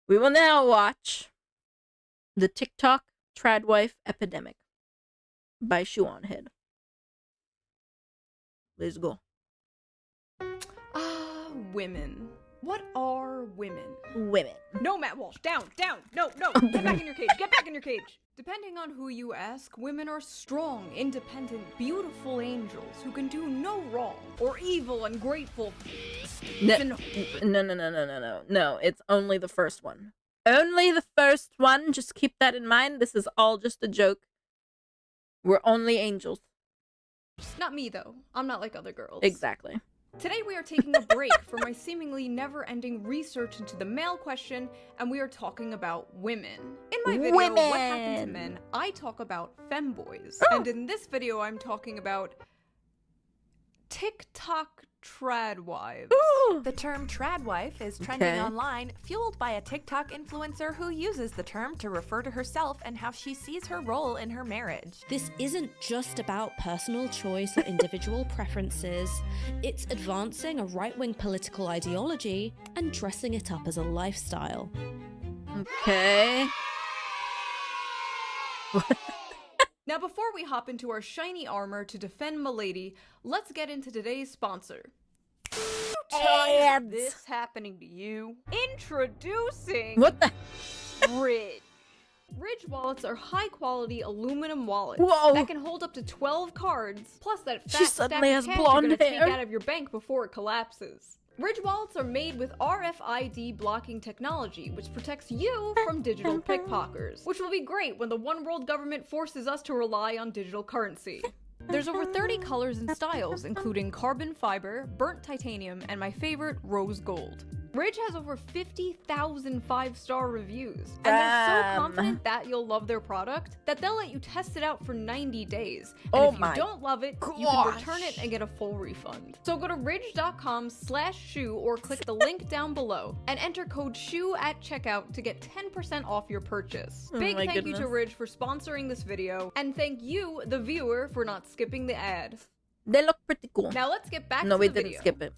We will now watch the TikTok TradWife Epidemic by Shoe0nHead. Let's go. Women. What are women? Women. No, Matt Walsh, down. No, get back in your cage, get back in your cage. Depending on who you ask, women are strong, independent, beautiful angels who can do no wrong, or evil, ungrateful. No, it's only the first one. Only the first one. Just keep that in mind. This is all just a joke. We're only angels. Not me, though. I'm not like other girls. Exactly. Today we are taking a break from my seemingly never-ending research into the male question, and we are talking about women. In my video, What Happened to Men, I talk about femboys. And in this video, I'm talking about TikTok TradWives. The term TradWife is trending online, fueled by a TikTok influencer who uses the term to refer to herself and how she sees her role in her marriage. This isn't just about personal choice or individual preferences. It's advancing a right-wing political ideology and dressing it up as a lifestyle. Okay. Now, before we hop into our shiny armor to defend Milady, let's get into today's sponsor. Tired of this happening to you? Introducing What the? Ridge. Ridge wallets are high-quality aluminum wallets that can hold up to 12 cards, plus that fat stack of cash you're gonna take out of your bank before it collapses. Ridge wallets are made with RFID blocking technology, which protects you from digital pickpockets, which will be great when the one world government forces us to rely on digital currency. There's over 30 colors and styles, including carbon fiber, burnt titanium, and my favorite, rose gold. Ridge has over 50,000 5-star reviews, and they're so confident that you'll love their product that they'll let you test it out for 90 days. And if you don't love it, you can return it and get a full refund. So go to ridge.com/shoe or click the link down below and enter code SHOE at checkout to get 10% off your purchase. Big thank you to Ridge for sponsoring this video, and thank you, the viewer, for not skipping the ad. They look pretty cool. Now let's get back to the video. No, we didn't skip it.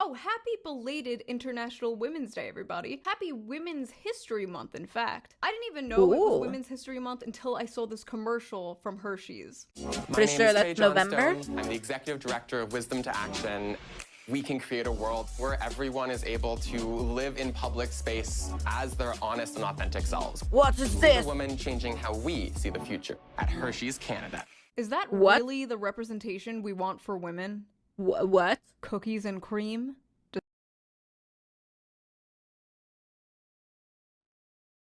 Oh, happy belated International Women's Day, everybody. Happy Women's History Month, in fact. I didn't even know it was Women's History Month until I saw this commercial from Hershey's. Pretty sure that's November. I'm the executive director of Wisdom to Action. We can create a world where everyone is able to live in public space as their honest and authentic selves. What is this? The women changing how we see the future at Hershey's, Canada. Is that really the representation we want for women? What? Cookies and cream?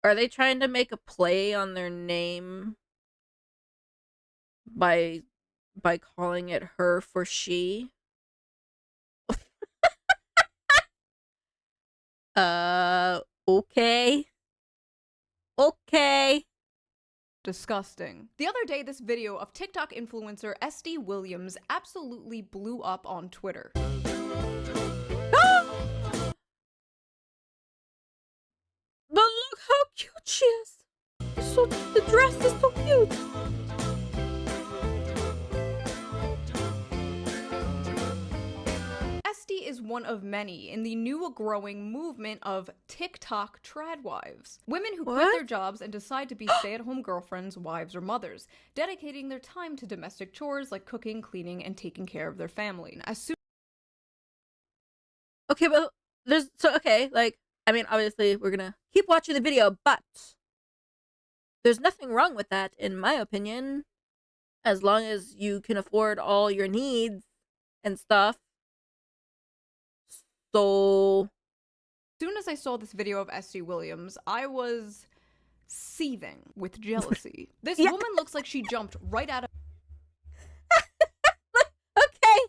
Are they trying to make a play on their name by calling it her for she? Okay. Okay. Disgusting. The other day, this video of TikTok influencer SD Williams absolutely blew up on Twitter. But look how cute she is. The dress is so cute. SD is one of many in the new growing movement of TikTok TradWives. Women who quit their jobs and decide to be stay-at-home girlfriends, wives, or mothers, dedicating their time to domestic chores like cooking, cleaning, and taking care of their family. As soon Okay, but there's I mean, obviously we're gonna keep watching the video, but there's nothing wrong with that, in my opinion, as long as you can afford all your needs and stuff. So, as soon as I saw this video of SD Williams, I was seething with jealousy. This woman looks like she jumped right out of okay,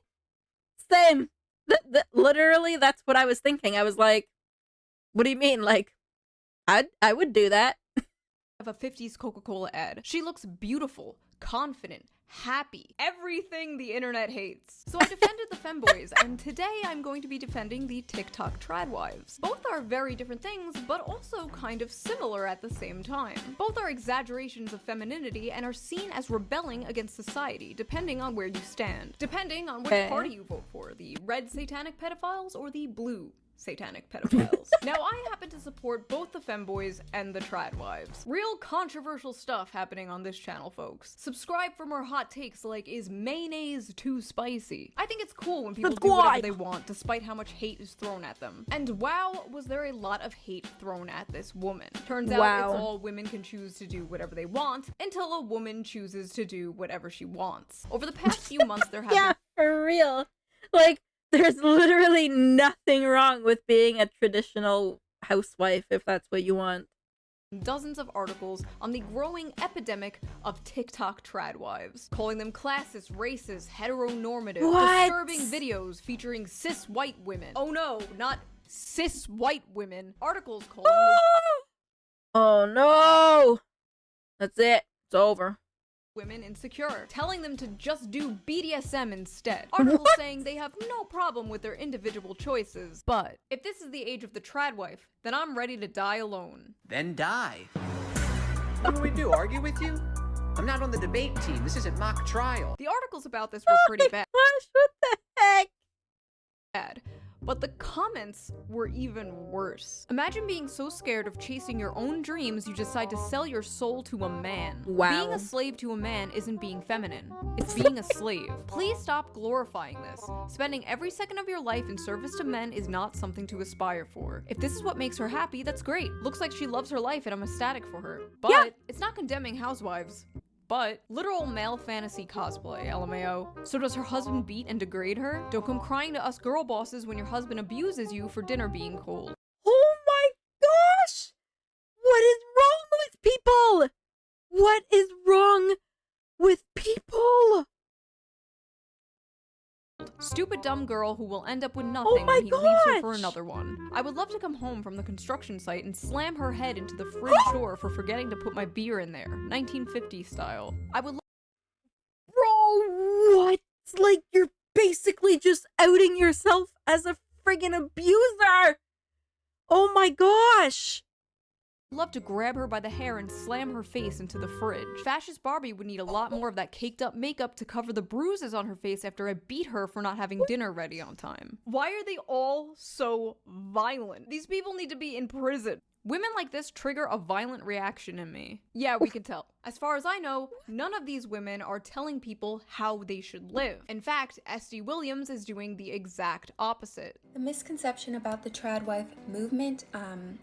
same. Literally, that's what I was thinking. I was like, what do you mean? Like, I would do that. Of a 50s Coca-Cola ad. She looks beautiful, confident, happy, everything the internet hates. So I defended the femboys, and today I'm going to be defending the TikTok TradWives. Both are very different things, but also kind of similar at the same time. Both are exaggerations of femininity and are seen as rebelling against society, depending on where you stand. Depending on which party you vote for, the red satanic pedophiles or the blue satanic pedophiles. Now, I happen to support both the femboys and the tradwives. Real controversial stuff happening on this channel, folks. Subscribe for more hot takes like, is mayonnaise too spicy? I think it's cool when people do whatever they want, despite how much hate is thrown at them. And wow, was there a lot of hate thrown at this woman. Turns out it's all women can choose to do whatever they want until a woman chooses to do whatever she wants. Over the past few months, there have yeah, for real. Like, there's literally nothing wrong with being a traditional housewife if that's what you want. Dozens of articles on the growing epidemic of TikTok tradwives, calling them classist, racist, heteronormative, disturbing videos featuring cis white women. Oh no, not cis white women. Articles calling them oh no! That's it. It's over. Women insecure, telling them to just do BDSM instead. Articles saying they have no problem with their individual choices. But if this is the age of the tradwife, then I'm ready to die alone. Then die. What do we do, argue with you? I'm not on the debate team. This isn't mock trial. The articles about this were pretty bad. What the heck? But the comments were even worse. Imagine being so scared of chasing your own dreams you decide to sell your soul to a man. Wow. Being a slave to a man isn't being feminine. It's being a slave. Please stop glorifying this. Spending every second of your life in service to men is not something to aspire for. If this is what makes her happy, that's great. Looks like she loves her life and I'm ecstatic for her. But it's not condemning housewives. But literal male fantasy cosplay, LMAO. So does her husband beat and degrade her? Don't come crying to us girl bosses when your husband abuses you for dinner being cold. Oh my gosh! What is wrong with people? What is wrong with people? Stupid dumb girl who will end up with nothing when he leaves her for another one. I would love to come home from the construction site and slam her head into the fridge door for forgetting to put my beer in there, 1950 style. I would Bro, what? Like, you're basically just outing yourself as a friggin' abuser! Oh my gosh! love to grab her by the hair and slam her face into the fridge. Fascist Barbie would need a lot more of that caked up makeup to cover the bruises on her face after I beat her for not having dinner ready on time. Why are they all so violent? These people need to be in prison. Women like this trigger a violent reaction in me. Yeah, we can tell. As far as I know, none of these women are telling people how they should live. In fact, SD Williams is doing the exact opposite. The misconception about the TradWife movement,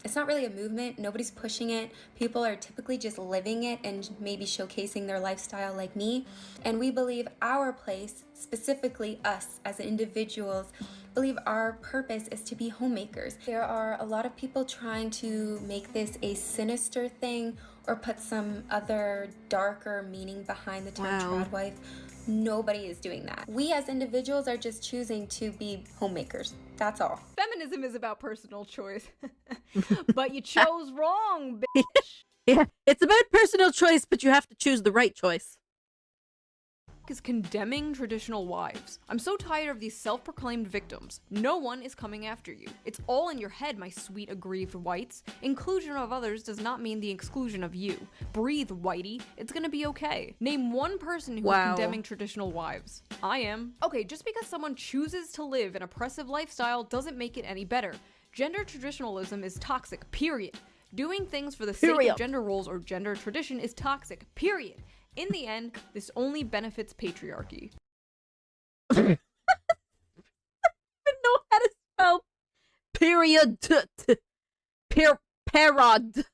it's not really a movement, nobody's pushing it. People are typically just living it and maybe showcasing their lifestyle like me. And we believe our place, specifically us as individuals, believe our purpose is to be homemakers. There are a lot of people trying to make this a sinister thing or put some other darker meaning behind the term TradWife. Nobody is doing that. We as individuals are just choosing to be homemakers. That's all. Feminism is about personal choice. But you chose wrong, bitch. Yeah, it's about personal choice, but you have to choose the right choice. Is condemning traditional wives. I'm so tired of these self-proclaimed victims. No one is coming after you. It's all in your head, my sweet aggrieved whites. Inclusion of others does not mean the exclusion of you. Breathe, whitey. It's gonna be okay. Name one person who is condemning traditional wives. I am. Okay, just because someone chooses to live an oppressive lifestyle doesn't make it any better. Gender traditionalism is toxic, period. Doing things for the sake of gender roles or gender tradition is toxic, period. In the end, this only benefits patriarchy. I don't even know how to spell period. Parod.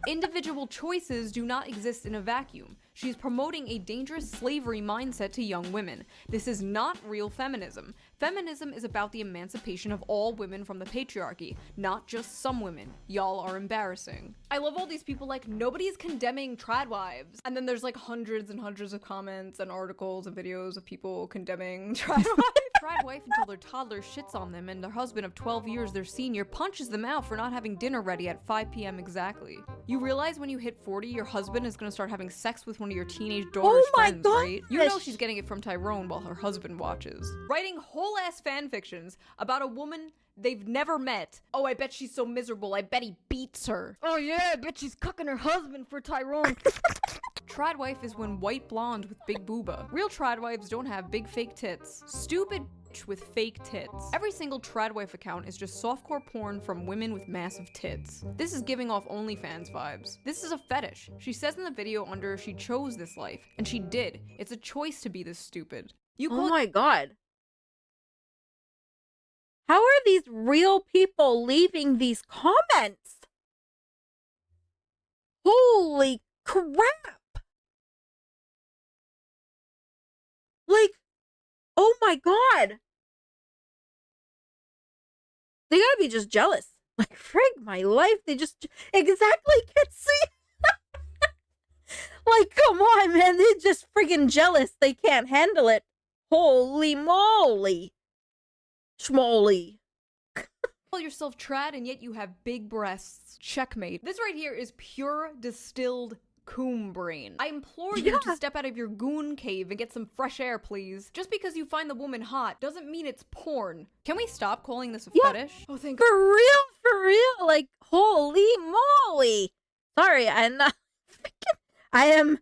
Individual choices do not exist in a vacuum. She's promoting a dangerous slavery mindset to young women. This is not real feminism. Feminism is about the emancipation of all women from the patriarchy, not just some women. Y'all are embarrassing. I love all these people like, nobody's condemning tradwives. And then there's like hundreds and hundreds of comments and articles and videos of people condemning tradwives. Tradwife until their toddler shits on them and their husband of 12 years, their senior, punches them out for not having dinner ready at 5 p.m. exactly. You realize when you hit 40, your husband is gonna start having sex with one of your teenage daughter's friends, right? You know she's getting it from Tyrone while her husband watches. Writing whole-ass fanfictions about a woman they've never met. Oh, I bet she's so miserable, I bet he beats her. Oh yeah, I bet she's cucking her husband for Tyrone. Tradwife is when white blonde with big booba. Real tradwives don't have big fake tits. Stupid with fake tits. Every single TradWife account is just softcore porn from women with massive tits. This is giving off OnlyFans vibes. This is a fetish. She says in the video under she chose this life, and she did. It's a choice to be this stupid. Oh my god. How are these real people leaving these comments? Holy crap! Like, oh my god! They gotta be just jealous. Like, frig my life, they just exactly can't see. Like, come on, man, they're just friggin' jealous. They can't handle it. Holy moly. Schmoly. Call yourself trad and yet you have big breasts. Checkmate. This right here is pure distilled coon brain. I implore you to step out of your goon cave and get some fresh air, please. Just because you find the woman hot doesn't mean it's porn. Can we stop calling this a fetish? Oh, thank God. For real, like, holy moly. Sorry, I'm not I am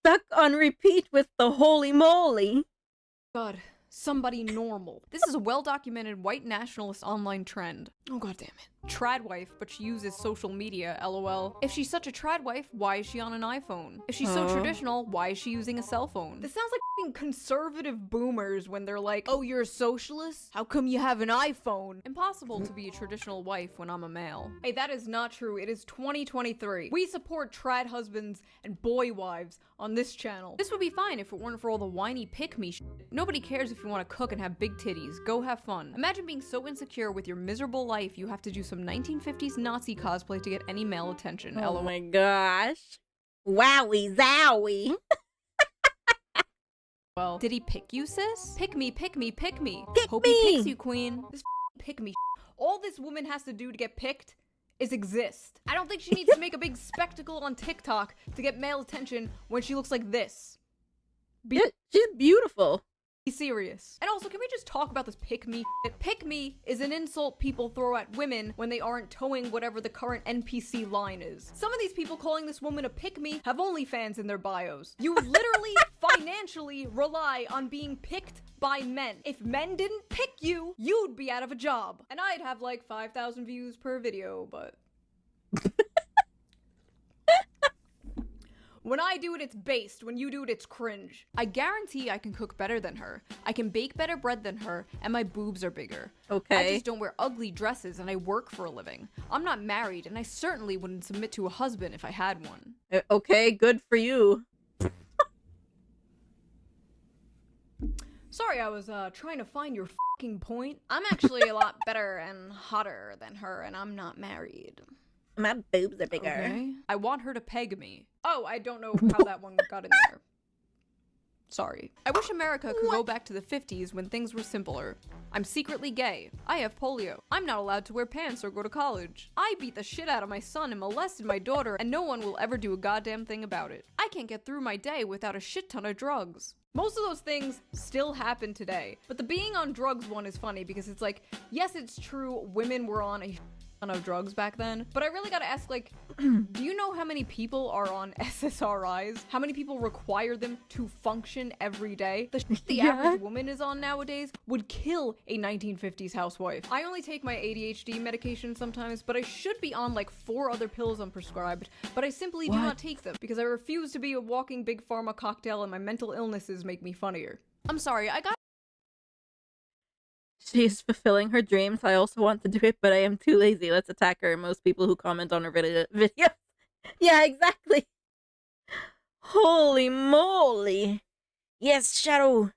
stuck on repeat with the holy moly. God, somebody normal. This is a well-documented white nationalist online trend. Oh god damn it. TradWife, but she uses social media, lol. If she's such a TradWife, why is she on an iPhone? If she's so traditional, why is she using a cell phone? This sounds like f***ing conservative boomers when they're like, oh, you're a socialist? How come you have an iPhone? Impossible to be a traditional wife when I'm a male. Hey, that is not true. It is 2023. We support trad husbands and boy wives on this channel. This would be fine if it weren't for all the whiny pick-me shit. Nobody cares if you want to cook and have big titties. Go have fun. Imagine being so insecure with your miserable life you have to do some 1950s Nazi cosplay to get any male attention. Oh my gosh. Wowie zowie. Well, did he pick you, sis? Pick me, pick me, pick me. Pick Hope me. he picks you, queen. This pick me. All this woman has to do to get picked is exist. I don't think she needs to make a big spectacle on TikTok to get male attention when she looks like this. She's beautiful. Be serious. And also, can we just talk about this pick me shit? Pick me is an insult people throw at women when they aren't towing whatever the current NPC line is. Some of these people calling this woman a pick me have OnlyFans in their bios. You literally financially rely on being picked by men. If men didn't pick you, you'd be out of a job. And I'd have like 5,000 views per video, but when I do it, it's based. When you do it, it's cringe. I guarantee I can cook better than her. I can bake better bread than her, and my boobs are bigger. Okay. I just don't wear ugly dresses, and I work for a living. I'm not married, and I certainly wouldn't submit to a husband if I had one. Okay, good for you. Sorry, I was trying to find your fucking point. I'm actually a lot better and hotter than her, and I'm not married. My boobs are bigger. Okay. I want her to peg me. Oh, I don't know how that one got in there. Sorry. I wish America could go back to the 50s when things were simpler. I'm secretly gay. I have polio. I'm not allowed to wear pants or go to college. I beat the shit out of my son and molested my daughter, and no one will ever do a goddamn thing about it. I can't get through my day without a shit ton of drugs. Most of those things still happen today, but the being on drugs one is funny because it's like, yes, it's true, women were on a of drugs back then, but I really gotta ask, like, do you know how many people are on SSRIs? How many people require them to function every day? The shit the average woman is on nowadays would kill a 1950s housewife. I only take my ADHD medication sometimes, but I should be on like 4 other pills I'm prescribed, but I simply do not take them because I refuse to be a walking big pharma cocktail and my mental illnesses make me funnier. I'm sorry, I got She's fulfilling her dreams. I also want to do it, but I am too lazy. Let's attack her. Most people who comment on her video. Yeah, exactly. Holy moly. Yes, Shadow.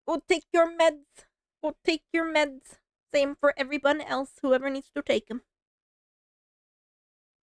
Go take your meds. Go take your meds. Same for everyone else, whoever needs to take them.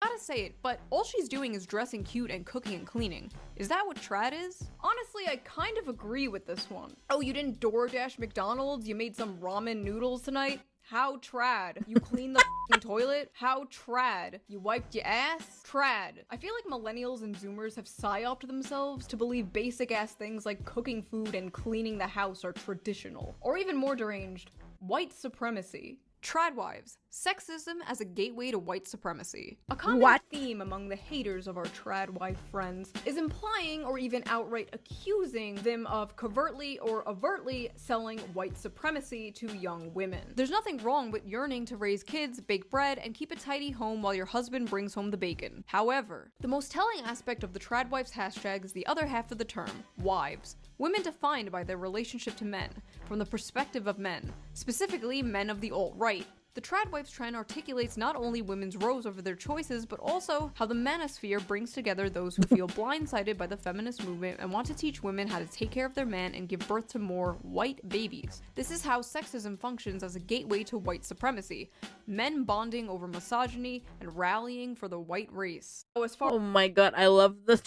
Gotta say it, but all she's doing is dressing cute and cooking and cleaning. Is that what trad is? Honestly, I kind of agree with this one. Oh, you didn't DoorDash McDonald's? You made some ramen noodles tonight? How trad? You cleaned the f***ing toilet? How trad? You wiped your ass? Trad. I feel like millennials and zoomers have psyoped themselves to believe basic ass things like cooking food and cleaning the house are traditional. Or even more deranged, white supremacy. TradWives, sexism as a gateway to white supremacy. A common theme among the haters of our TradWife friends is implying or even outright accusing them of covertly or overtly selling white supremacy to young women. There's nothing wrong with yearning to raise kids, bake bread, and keep a tidy home while your husband brings home the bacon. However, the most telling aspect of the TradWives hashtag is the other half of the term, wives. Women defined by their relationship to men, from the perspective of men, specifically men of the alt-right. The TradWives trend articulates not only women's roles over their choices, but also how the manosphere brings together those who feel blindsided by the feminist movement and want to teach women how to take care of their man and give birth to more white babies. This is how sexism functions as a gateway to white supremacy, men bonding over misogyny and rallying for the white race. Oh my god, I love the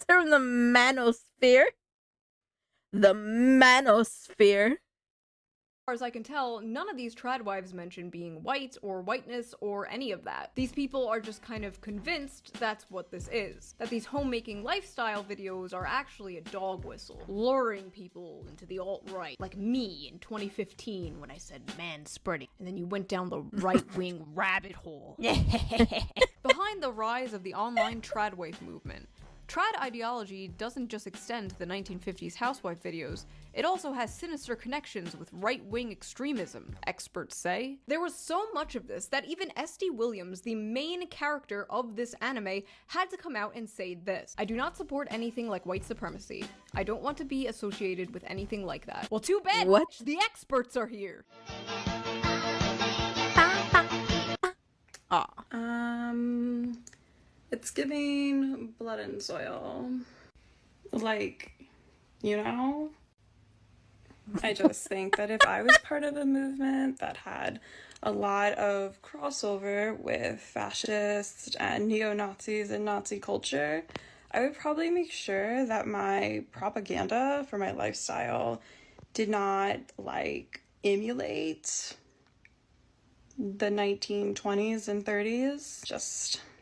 term the manosphere. The manosphere. As far as I can tell, none of these TradWives mention being white or whiteness or any of that. These people are just kind of convinced that's what this is. That these homemaking lifestyle videos are actually a dog whistle, luring people into the alt-right. Like me in 2015 when I said man-spreading, and then you went down the right-wing rabbit hole. Behind the rise of the online TradWife movement, trad ideology doesn't just extend to the 1950s housewife videos, it also has sinister connections with right-wing extremism, experts say. There was so much of this that even SD Williams, the main character of this anime, had to come out and say this: "I do not support anything like white supremacy. I don't want to be associated with anything like that." Well, too bad, what? The experts are here. It's giving blood and soil. Like, you know? I just think that if I was part of a movement that had a lot of crossover with fascists and neo-Nazis and Nazi culture, I would probably make sure that my propaganda for my lifestyle did not, like, emulate the 1920s and 30s.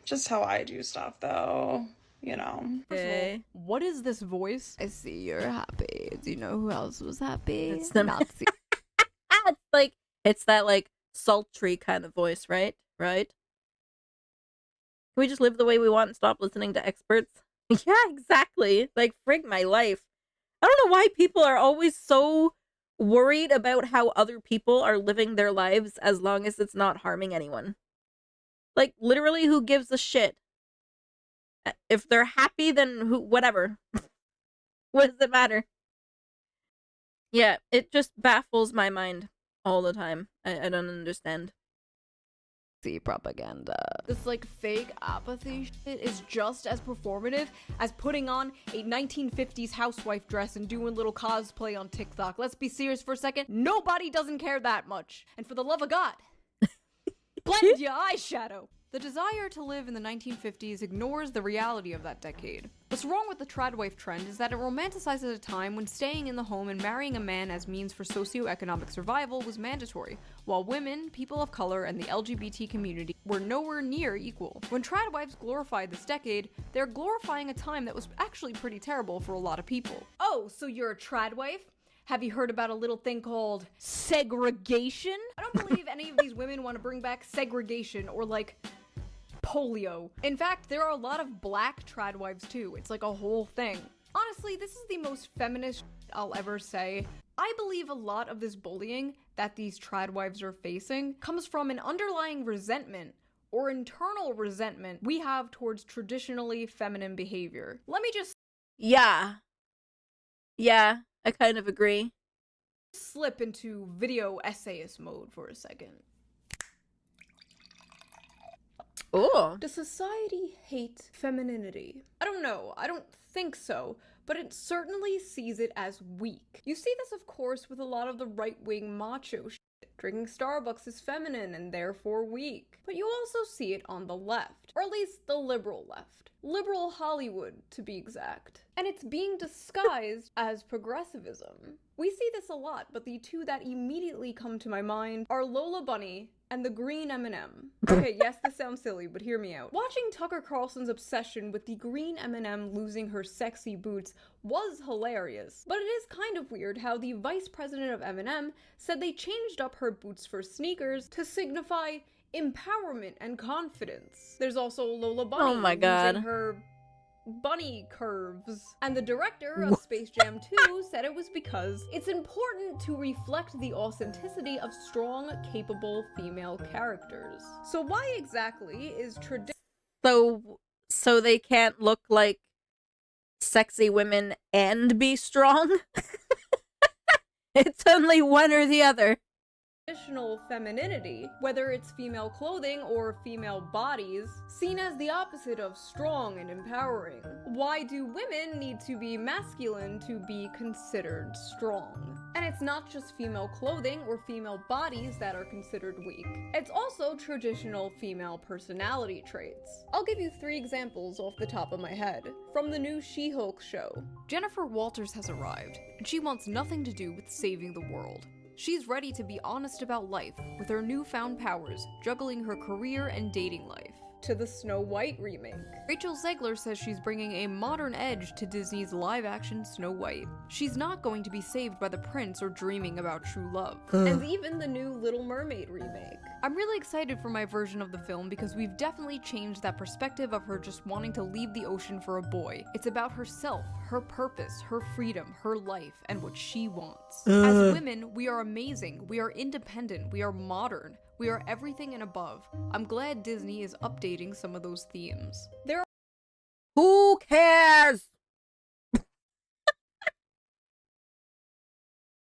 Just how I do stuff, though, you know. Okay. What is this voice? I see you're happy. Do you know who else was happy? It's the Nazi. It's that like sultry kind of voice, right? Right? Can we just live the way we want and stop listening to experts? Yeah, exactly. Like, frig my life. I don't know why people are always so worried about how other people are living their lives as long as it's not harming anyone. Like, literally, who gives a shit? If they're happy, then whatever. What does it matter? Yeah, it just baffles my mind all the time. I don't understand. The propaganda. This like fake apathy shit is just as performative as putting on a 1950s housewife dress and doing little cosplay on TikTok. Let's be serious for a second. Nobody doesn't care that much. And for the love of God, blend your eyeshadow. The desire to live in the 1950s ignores the reality of that decade. What's wrong with the TradWife trend is that it romanticizes a time when staying in the home and marrying a man as means for socioeconomic survival was mandatory, while women, people of color, and the LGBT community were nowhere near equal. When TradWives glorify this decade, they're glorifying a time that was actually pretty terrible for a lot of people. Oh, so you're a TradWife? Have you heard about a little thing called segregation? I don't believe any of these women want to bring back segregation or like polio. In fact, there are a lot of black TradWives too. It's like a whole thing. Honestly, this is the most feminist I'll ever say. I believe a lot of this bullying that these TradWives are facing comes from an underlying resentment or internal resentment we have towards traditionally feminine behavior. Let me just... Yeah, I kind of agree. Slip into video essayist mode for a second. Oh. Does society hate femininity? I don't know. I don't think so. But it certainly sees it as weak. You see this, of course, with a lot of the right-wing macho shit. Drinking Starbucks is feminine and therefore weak. But you also see it on the left. Or at least the liberal left. Liberal Hollywood, to be exact. And it's being disguised as progressivism. We see this a lot, but the two that immediately come to my mind are Lola Bunny and the green M&M. Okay, yes, this sounds silly, but hear me out. Watching Tucker Carlson's obsession with the green M&M losing her sexy boots was hilarious, but it is kind of weird how the vice president of M&M said they changed up her boots for sneakers to signify empowerment and confidence. There's also Lola Bunny losing her bunny curves. And the director of Space Jam 2 said it was because it's important to reflect the authenticity of strong, capable female characters. So why exactly is So they can't look like sexy women and be strong? It's only one or the other. Traditional femininity, whether it's female clothing or female bodies, seen as the opposite of strong and empowering? Why do women need to be masculine to be considered strong? And it's not just female clothing or female bodies that are considered weak. It's also traditional female personality traits. I'll give you 3 examples off the top of my head. From the new She-Hulk show. Jennifer Walters has arrived, and she wants nothing to do with saving the world. She's ready to be honest about life, with her newfound powers, juggling her career and dating life. To the Snow White remake. Rachel Zegler says she's bringing a modern edge to Disney's live-action Snow White. She's not going to be saved by the prince or dreaming about true love. And even the new Little Mermaid remake. I'm really excited for my version of the film because we've definitely changed that perspective of her just wanting to leave the ocean for a boy. It's about herself, her purpose, her freedom, her life, and what she wants. As women, we are amazing, we are independent, we are modern. We are everything and above. I'm glad Disney is updating some of those themes. Who cares? There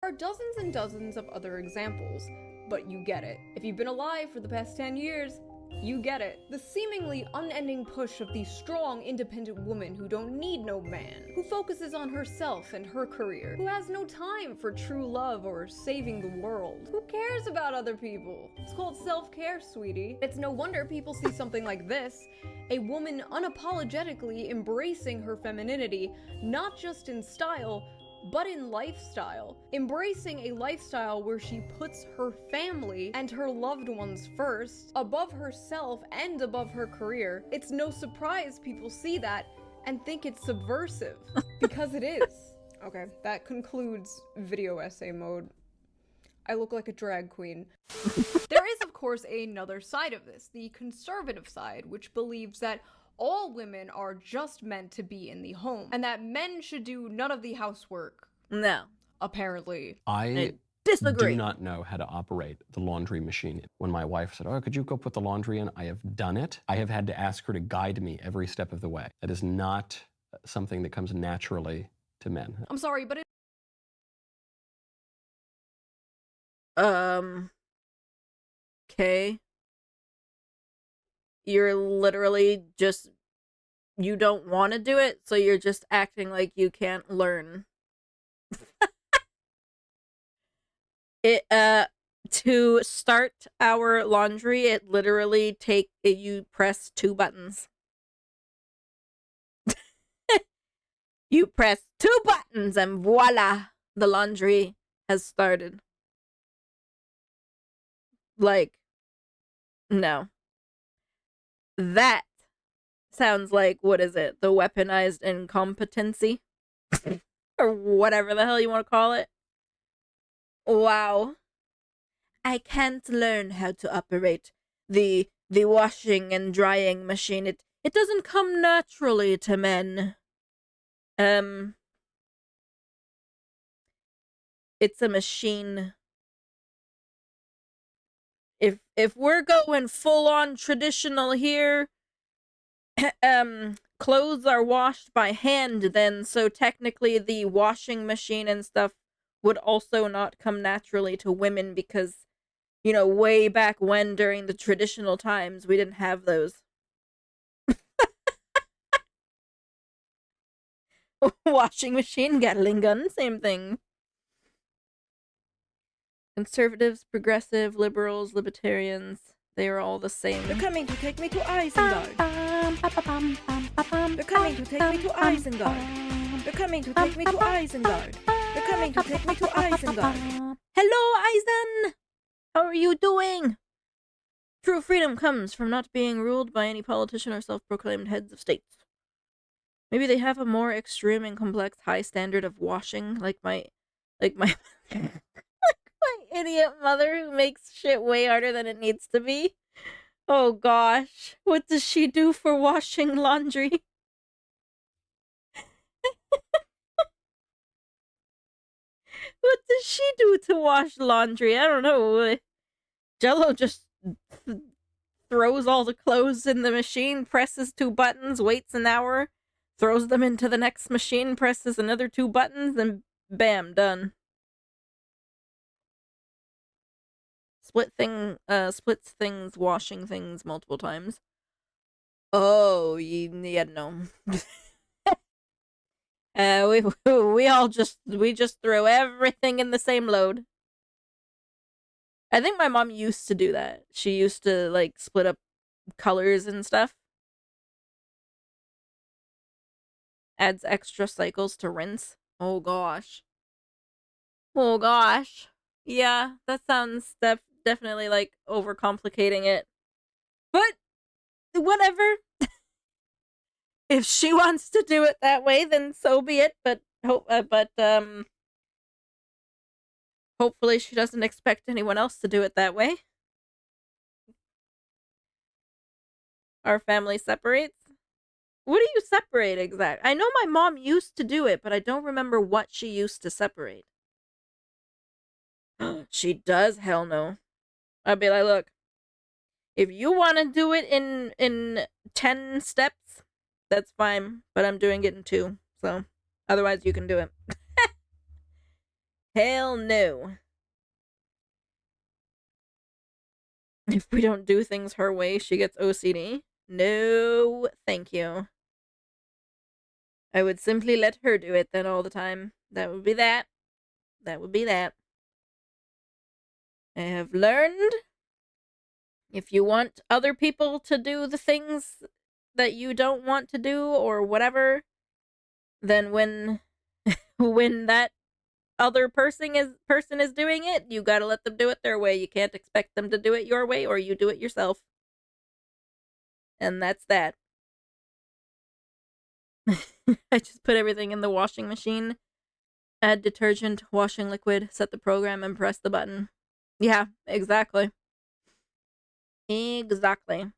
are dozens and dozens of other examples, but you get it. If you've been alive for the past 10 years, you get it. The seemingly unending push of the strong, independent woman who don't need no man, who focuses on herself and her career, who has no time for true love or saving the world. Who cares about other people? It's called self-care, sweetie. It's no wonder people see something like this, a woman unapologetically embracing her femininity, not just in style, but in lifestyle. Embracing a lifestyle where she puts her family and her loved ones first, above herself and above her career. It's no surprise people see that and think it's subversive, because it is. Okay, that concludes video essay mode. I look like a drag queen. There is, of course, another side of this, the conservative side, which believes that all women are just meant to be in the home, and that men should do none of the housework. No. Apparently. I disagree. Do not know how to operate the laundry machine. When my wife said, "Oh, could you go put the laundry in?" I have done it. I have had to ask her to guide me every step of the way. That is not something that comes naturally to men. I'm sorry, but okay. You're literally just, you don't want to do it, so you're just acting like you can't learn. To start our laundry, it literally you press 2 buttons. You press 2 buttons and voila, the laundry has started. Like, no. That sounds like, what is it? The weaponized incompetency? Or whatever the hell you want to call it. Wow. I can't learn how to operate the washing and drying machine. It doesn't come naturally to men. It's a machine. If we're going full on traditional here, clothes are washed by hand then, so technically the washing machine and stuff would also not come naturally to women because, you know, way back when during the traditional times, we didn't have those. Washing machine, Gatling gun, same thing. Conservatives, progressive, liberals, libertarians, they are all the same. They're coming to take me to Isengard. They're coming to take me to Isengard. They're coming to take me to Isengard. They're coming to take me to Isengard. Hello, Eisen! How are you doing? True freedom comes from not being ruled by any politician or self-proclaimed heads of states. Maybe they have a more extreme and complex high standard of washing, like my like my idiot mother who makes shit way harder than it needs to be. Oh gosh. What does she do for washing laundry? What does she do to wash laundry? I don't know. Jello just throws all the clothes in the machine, presses 2 buttons, waits an hour, throws them into the next machine, presses another 2 buttons, and bam, done. Splits things, washing things multiple times. Oh, yeah, no. we just throw everything in the same load. I think my mom used to do that. She used to, like, split up colors and stuff. Adds extra cycles to rinse. Oh gosh. Oh gosh. Yeah, that sounds definitely like overcomplicating it. But whatever. If she wants to do it that way, then so be it. But hopefully she doesn't expect anyone else to do it that way. Our family separates. What do you separate exactly? I know my mom used to do it, but I don't remember what she used to separate. She does? Hell no. I'd be like, look, if you want to do it in 10 steps, that's fine, but I'm doing it in 2. So, otherwise you can do it. Hell no. If we don't do things her way, she gets OCD. No, thank you. I would simply let her do it then all the time. That would be that. That would be that. I have learned if you want other people to do the things that you don't want to do or whatever, then when that other person is doing it, you gotta let them do it their way. You can't expect them to do it your way, or you do it yourself. And that's that. I just put everything in the washing machine, add detergent, washing liquid, set the program, and press the button. Yeah, exactly. Exactly.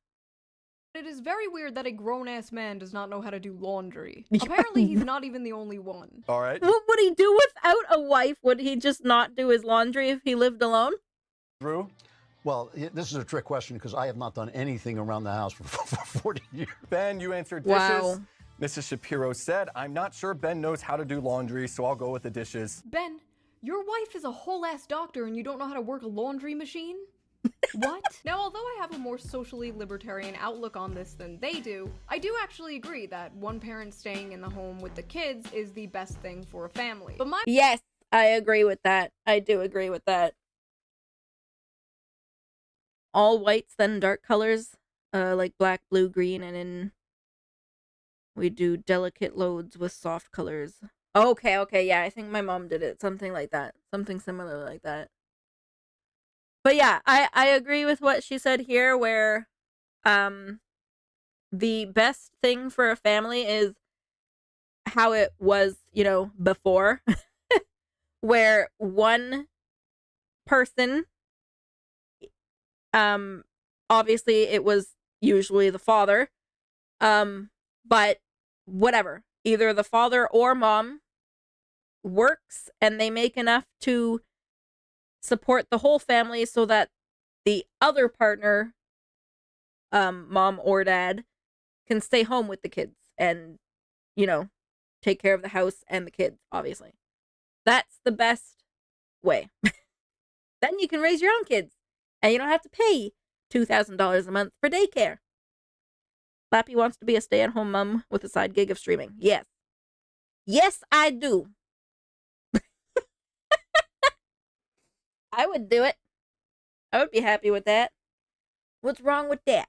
It is very weird that a grown-ass man does not know how to do laundry. Apparently, he's not even the only one. All right. What would he do without a wife? Would he just not do his laundry if he lived alone? Drew? Well, this is a trick question because I have not done anything around the house for 40 years. Ben, you answered dishes. Wow. Mrs. Shapiro said, I'm not sure Ben knows how to do laundry, so I'll go with the dishes. Ben, your wife is a whole-ass doctor and you don't know how to work a laundry machine? What? Now, although I have a more socially libertarian outlook on this than they do, I do actually agree that one parent staying in the home with the kids is the best thing for a family. But Yes, I agree with that. I do agree with that. All whites, then dark colors, like black, blue, green, and then we do delicate loads with soft colors. Okay, yeah, I think my mom did it. Something like that. Something similar like that. But yeah, I agree with what she said here, where the best thing for a family is how it was, before, where one person, obviously it was usually the father, but whatever, either the father or mom works and they make enough to support the whole family so that the other partner, mom or dad, can stay home with the kids and, take care of the house and the kids, obviously. That's the best way. Then you can raise your own kids and you don't have to pay $2,000 a month for daycare. Lappy wants to be a stay-at-home mom with a side gig of streaming. Yes. Yes, I do. I would do it. I would be happy with that. What's wrong with that?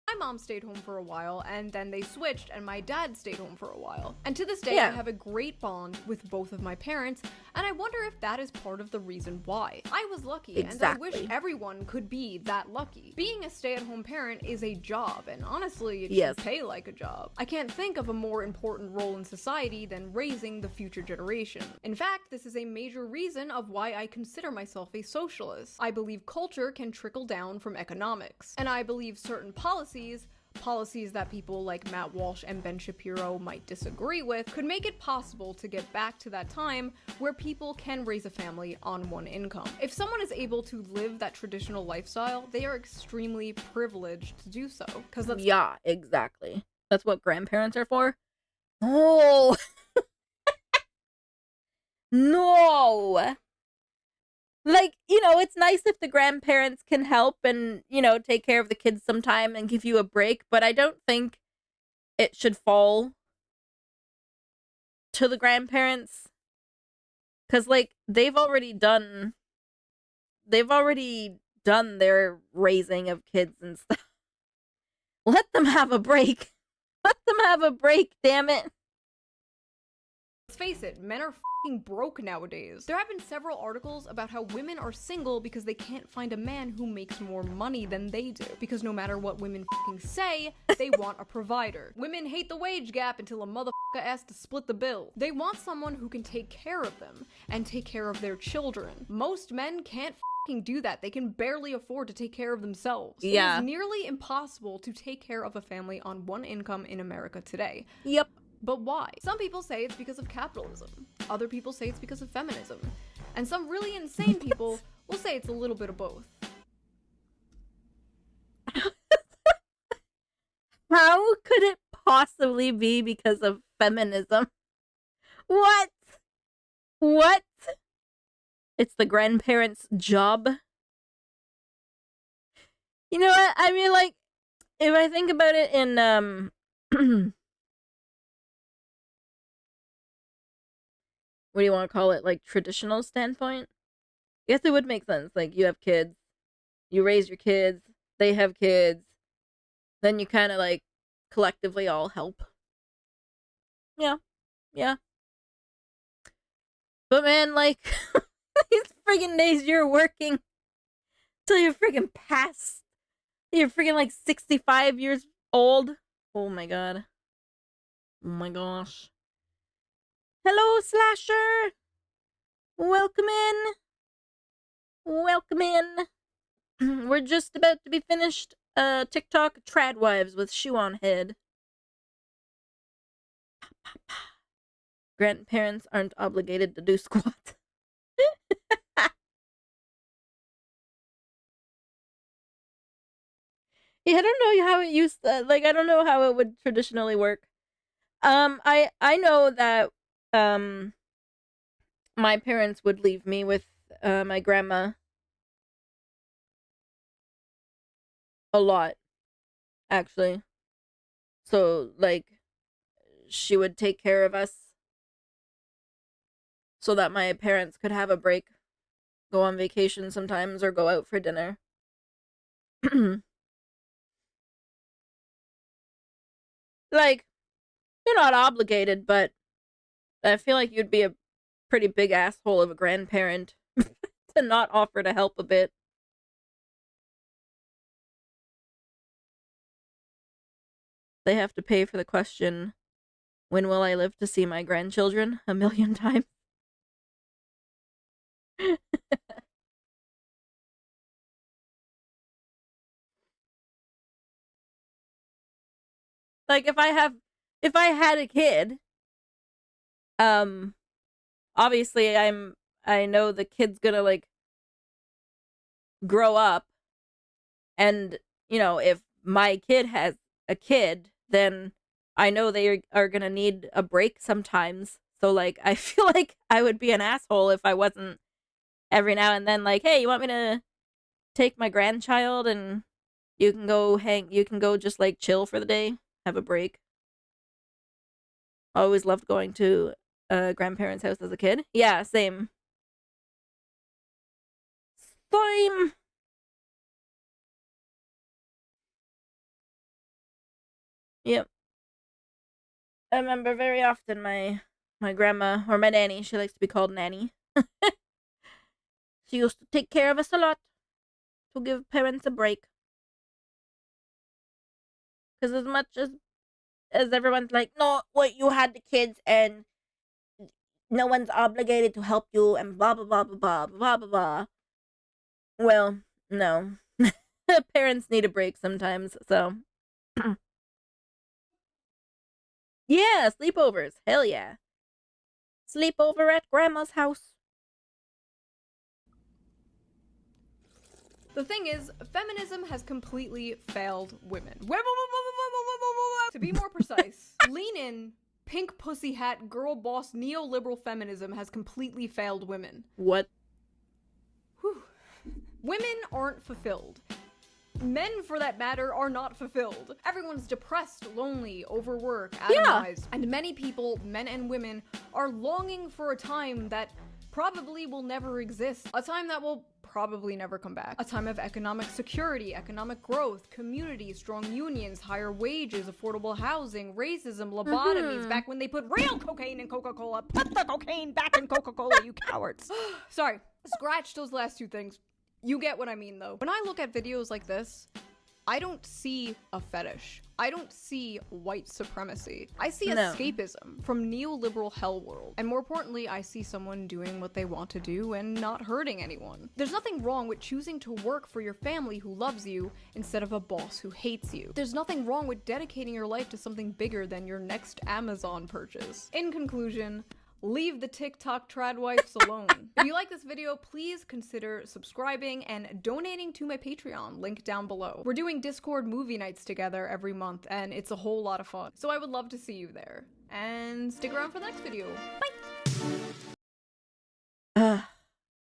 My mom stayed home for a while, and then they switched, and my dad stayed home for a while. And to this day, I have a great bond with both of my parents, and I wonder if that is part of the reason why. I was lucky, and I wish everyone could be that lucky. Being a stay-at-home parent is a job, and honestly, it should pay like a job. I can't think of a more important role in society than raising the future generation. In fact, this is a major reason of why I consider myself a socialist. I believe culture can trickle down from economics, and I believe certain policies that people like Matt Walsh and Ben Shapiro might disagree with, could make it possible to get back to that time where people can raise a family on one income. If someone is able to live that traditional lifestyle, they are extremely privileged to do so. Yeah, exactly. That's what grandparents are for. Oh! No! Like, you know, it's nice if the grandparents can help and, you know, take care of the kids sometime and give you a break, but I don't think it should fall to the grandparents. Because, like, they've already done their raising of kids and stuff. Let them have a break. Let them have a break, damn it. Let's face it, men are f***ing broke nowadays. There have been several articles about how women are single because they can't find a man who makes more money than they do. Because no matter what women f***ing say, they want a provider. Women hate the wage gap until a motherfucker asks to split the bill. They want someone who can take care of them and take care of their children. Most men can't f***ing do that. They can barely afford to take care of themselves. Yeah. It is nearly impossible to take care of a family on one income in America today. Yep. But why? Some people say it's because of capitalism. Other people say it's because of feminism. And some really insane people will say it's a little bit of both. How could it possibly be because of feminism? What? What? It's the grandparents' job? You know what? I mean, like, if I think about it in, what do you want to call it? Like, traditional standpoint? I guess it would make sense. Like, you have kids, you raise your kids, they have kids, then you kind of, like, collectively all help. Yeah. Yeah. But man, like, these friggin' days you're working till you're friggin' past. You're friggin' like 65 years old. Oh my god. Oh my gosh. Hello, Slasher! Welcome in. Welcome in. We're just about to be finished TikTok TradWives with Shoe0nHead. Grandparents aren't obligated to do squat. Yeah, I don't know how it used to, like, I don't know how it would traditionally work. I know that my parents would leave me with my grandma a lot, actually. So, like, she would take care of us so that my parents could have a break, go on vacation sometimes, or go out for dinner. Like, you're not obligated, but I feel like you'd be a pretty big asshole of a grandparent to not offer to help a bit. They have to pay for the question, when will I live to see my grandchildren? 1,000,000 times. Like, if I had a kid, obviously I know the kid's gonna, like, grow up, and, you know, if my kid has a kid, then I know they are gonna need a break sometimes. So, like, I feel like I would be an asshole if I wasn't every now and then like, hey, you want me to take my grandchild and you can go just, like, chill for the day, have a break. I always loved going to a grandparent's house as a kid. Yeah, same. Same. Yep. I remember very often my grandma, or my nanny, she likes to be called nanny. She used to take care of us a lot to give parents a break. Because as much as everyone's like, no, what, you had the kids and no one's obligated to help you and blah, blah, blah, blah, blah, blah, blah, blah. Well, no. Parents need a break sometimes, so. Yeah, sleepovers. Hell yeah. Sleepover at grandma's house. The thing is, feminism has completely failed women. To be more precise, lean in, pink pussy hat, girl boss, neoliberal feminism has completely failed women. What? Whew. Women aren't fulfilled. Men, for that matter, are not fulfilled. Everyone's depressed, lonely, overworked, atomized, and many people, men and women, are longing for a time that probably will never exist. A time that will probably never come back. A time of economic security, economic growth, community, strong unions, higher wages, affordable housing, racism, lobotomies, back when they put real cocaine in Coca-Cola. Put the cocaine back in Coca-Cola, you cowards. Sorry, scratch those last two things. You get what I mean, though. When I look at videos like this, I don't see a fetish. I don't see white supremacy. I see escapism from neoliberal hell world. And more importantly, I see someone doing what they want to do and not hurting anyone. There's nothing wrong with choosing to work for your family who loves you instead of a boss who hates you. There's nothing wrong with dedicating your life to something bigger than your next Amazon purchase. In conclusion, leave the TikTok TradWives alone. If you like this video, please consider subscribing and donating to my Patreon, link down below. We're doing Discord movie nights together every month, and it's a whole lot of fun. So I would love to see you there. And stick around for the next video. Bye!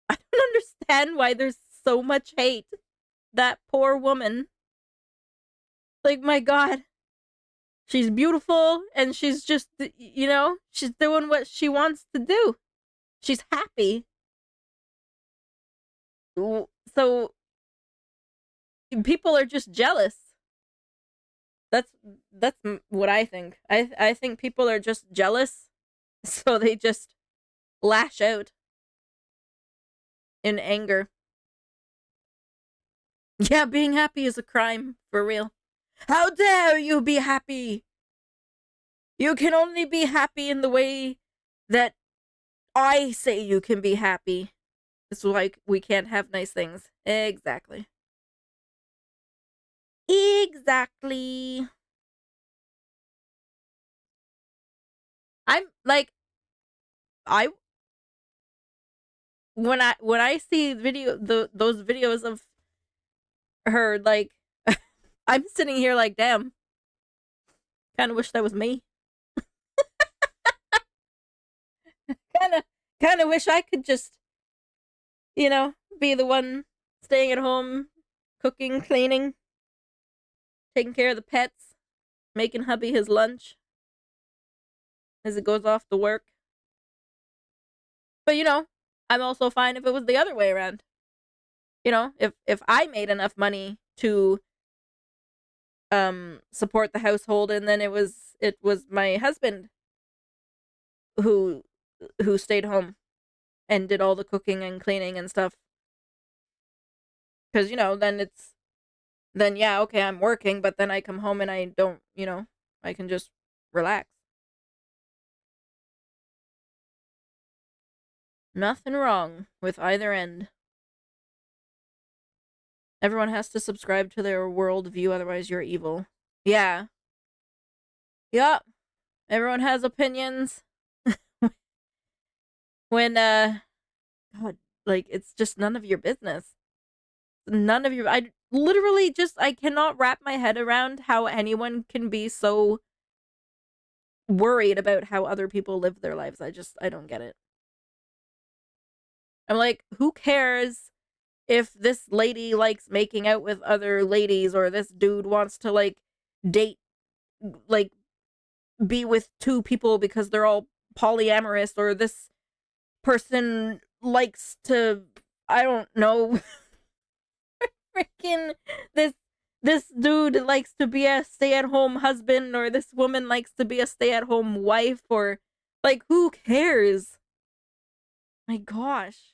I don't understand why there's so much hate. That poor woman. Like, my God. She's beautiful, and she's just, you know, she's doing what she wants to do. She's happy. So, people are just jealous. That's what I think. I think people are just jealous, so they just lash out in anger. Yeah, being happy is a crime, for real. How dare you be happy? You can only be happy in the way that I say you can be happy. It's like we can't have nice things. Exactly. Exactly. I'm like, when I see those videos of her, like, I'm sitting here like, damn. Kind of wish that was me. Kind of wish I could just, you know, be the one staying at home, cooking, cleaning, taking care of the pets, making hubby his lunch as it goes off to work. But, you know, I'm also fine if it was the other way around. You know, if I made enough money to support the household, and then it was my husband who stayed home and did all the cooking and cleaning and stuff. Because, you know, then yeah, okay, I'm working, but then I come home and I don't, you know, I can just relax. Nothing wrong with either end. Everyone has to subscribe to their worldview, otherwise you're evil. Yeah. Yup. Everyone has opinions. When, God, like, it's just none of your business. None of your, I literally just, I cannot wrap my head around how anyone can be so worried about how other people live their lives. I don't get it. I'm like, who cares if this lady likes making out with other ladies, or this dude wants to, like, date, like, be with two people because they're all polyamorous, or this person likes to, I don't know, freaking this this dude likes to be a stay-at-home husband, or this woman likes to be a stay-at-home wife, or like, who cares? My gosh.